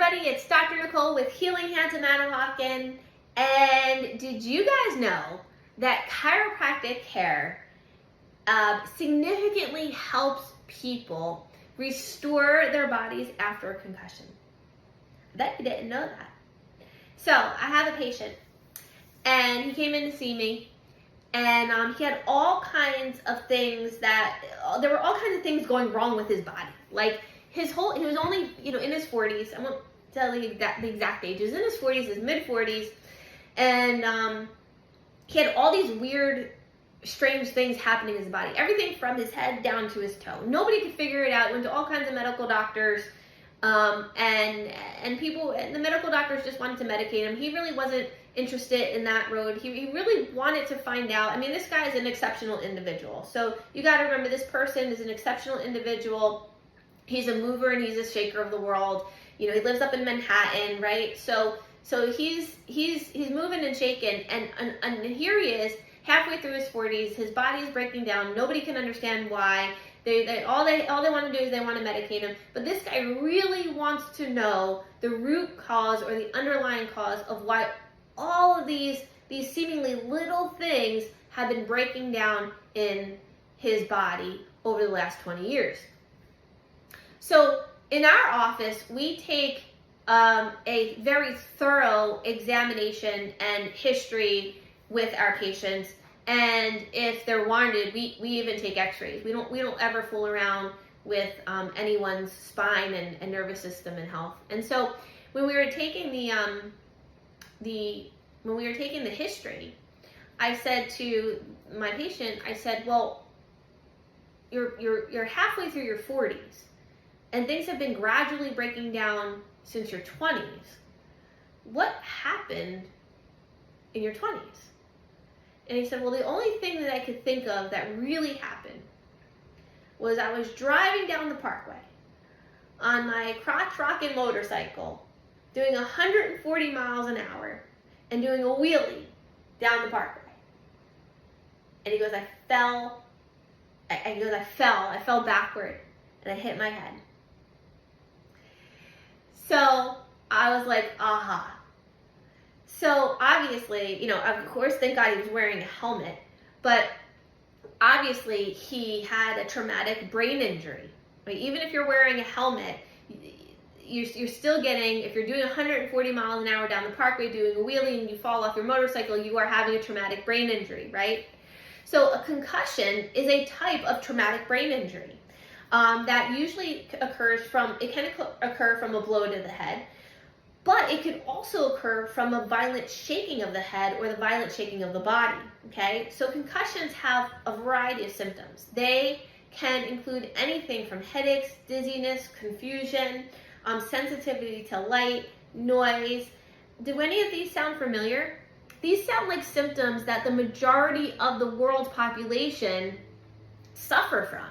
everybody, it's Dr. Nicole with Healing Hands of Manahawkin. And did you guys know that chiropractic care significantly helps people restore their bodies after a concussion? I bet you didn't know that. So I have a patient and he came in to see me, and he had all kinds of things there were all kinds of things going wrong with his body. Like he was only, in his 40s. I won't tell you the exact age. He was in his 40s, his mid-40s, and he had all these weird, strange things happening in his body. Everything from his head down to his toe. Nobody could figure it out. Went to all kinds of medical doctors, and the medical doctors just wanted to medicate him. He really wasn't interested in that road. He really wanted to find out. I mean, this guy is an exceptional individual. So you got to remember, this person is an exceptional individual. He's a mover and he's a shaker of the world. He lives up in Manhattan, right? So he's moving and shaking, and here he is, halfway through his 40s. His body's breaking down. Nobody can understand why. All they want to do is they want to medicate him. But this guy really wants to know the root cause or the underlying cause of why all of these seemingly little things have been breaking down in his body over the last 20 years. So in our office, we take a very thorough examination and history with our patients, and if they're warranted, we even take x-rays. We don't ever fool around with anyone's spine and nervous system and health. And so when we were taking the history, I said to my patient, I said, well, you're halfway through your 40s, and things have been gradually breaking down since your 20s. What happened in your 20s? And he said, well, the only thing that I could think of that really happened was I was driving down the parkway on my crotch-rocking motorcycle, doing 140 miles an hour and doing a wheelie down the parkway. And he goes, I fell backward and I hit my head. So I was like, aha. So obviously, of course, thank God he was wearing a helmet, but obviously he had a traumatic brain injury. Right? Even if you're wearing a helmet, you're still getting, if you're doing 140 miles an hour down the parkway doing a wheelie and you fall off your motorcycle, you are having a traumatic brain injury, right? So a concussion is a type of traumatic brain injury that usually occurs from a blow to the head, but it could also occur from a violent shaking of the head or the violent shaking of the body, okay? So concussions have a variety of symptoms. They can include anything from headaches, dizziness, confusion, sensitivity to light, noise. Do any of these sound familiar? These sound like symptoms that the majority of the world's population suffer from,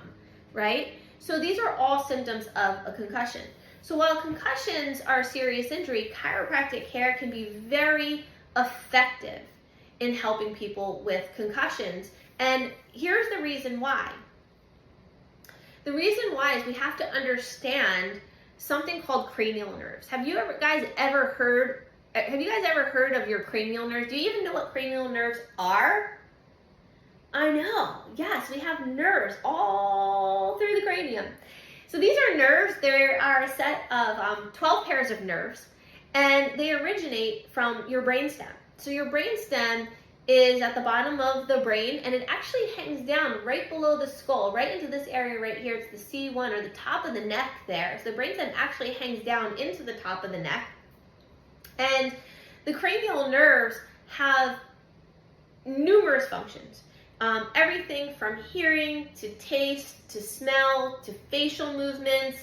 right? So these are all symptoms of a concussion. So while concussions are a serious injury, chiropractic care can be very effective in helping people with concussions. And here's the reason why. The reason why is we have to understand something called cranial nerves. Have you guys ever heard of your cranial nerves? Do you even know what cranial nerves are? I know. Yes, we have nerves all through the cranium. So these are nerves. There are a set of 12 pairs of nerves, and they originate from your brainstem. So your brainstem is at the bottom of the brain, and it actually hangs down right below the skull, right into this area right here. It's the C1, or the top of the neck there. So the brainstem actually hangs down into the top of the neck. And the cranial nerves have numerous functions. Everything from hearing to taste to smell to facial movements.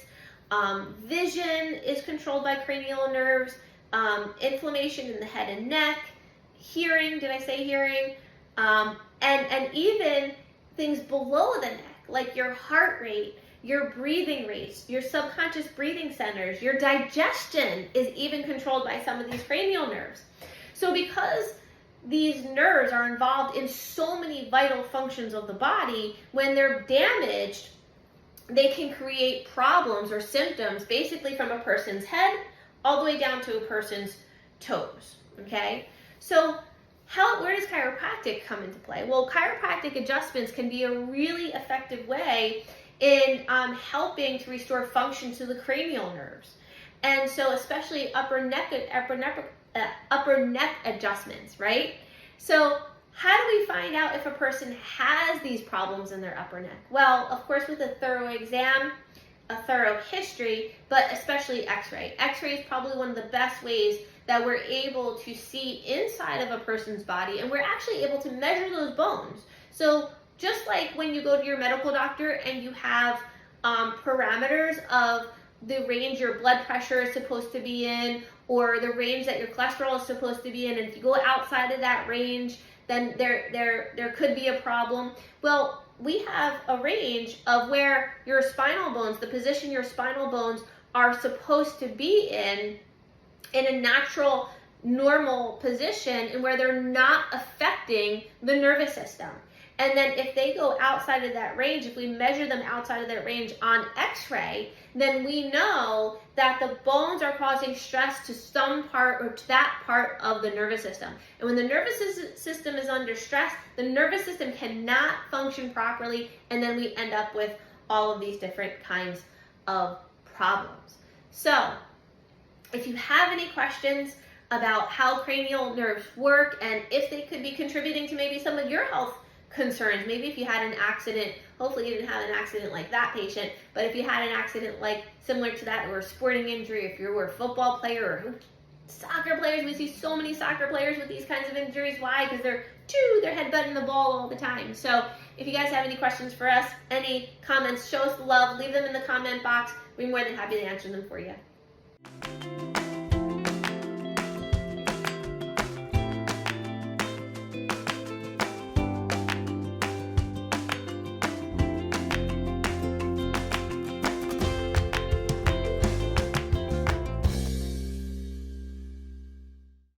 Vision is controlled by cranial nerves. Inflammation in the head and neck. Hearing, did I say hearing? And even things below the neck, like your heart rate, your breathing rates, your subconscious breathing centers, your digestion is even controlled by some of these cranial nerves. So because these nerves are involved in so many vital functions of the body, when they're damaged, they can create problems or symptoms basically from a person's head all the way down to a person's toes, okay? So where does chiropractic come into play? Well, chiropractic adjustments can be a really effective way in helping to restore function to the cranial nerves. And so especially upper neck adjustments, right? So how do we find out if a person has these problems in their upper neck? Well, of course, with a thorough exam, a thorough history, but especially x-ray. X-ray is probably one of the best ways that we're able to see inside of a person's body, and we're actually able to measure those bones. So just like when you go to your medical doctor and you have parameters of the range your blood pressure is supposed to be in, or the range that your cholesterol is supposed to be in, and if you go outside of that range, then there could be a problem. Well, we have a range of where your spinal bones, the position your spinal bones are supposed to be in a natural, normal position, and where they're not affecting the nervous system. And then if they go outside of that range, if we measure them outside of that range on x-ray, then we know that the bones are causing stress to some part or to that part of the nervous system. And when the nervous system is under stress, the nervous system cannot function properly, and then we end up with all of these different kinds of problems. So if you have any questions about how cranial nerves work and if they could be contributing to maybe some of your health concerns, maybe if you had an accident, hopefully you didn't have an accident like that patient, but if you had an accident like similar to that, or a sporting injury, if you were a football player or soccer players, we see so many soccer players with these kinds of injuries. Why? Because they're headbutting the ball all the time. So if you guys have any questions for us, any comments, show us the love, leave them in the comment box. We're more than happy to answer them for you.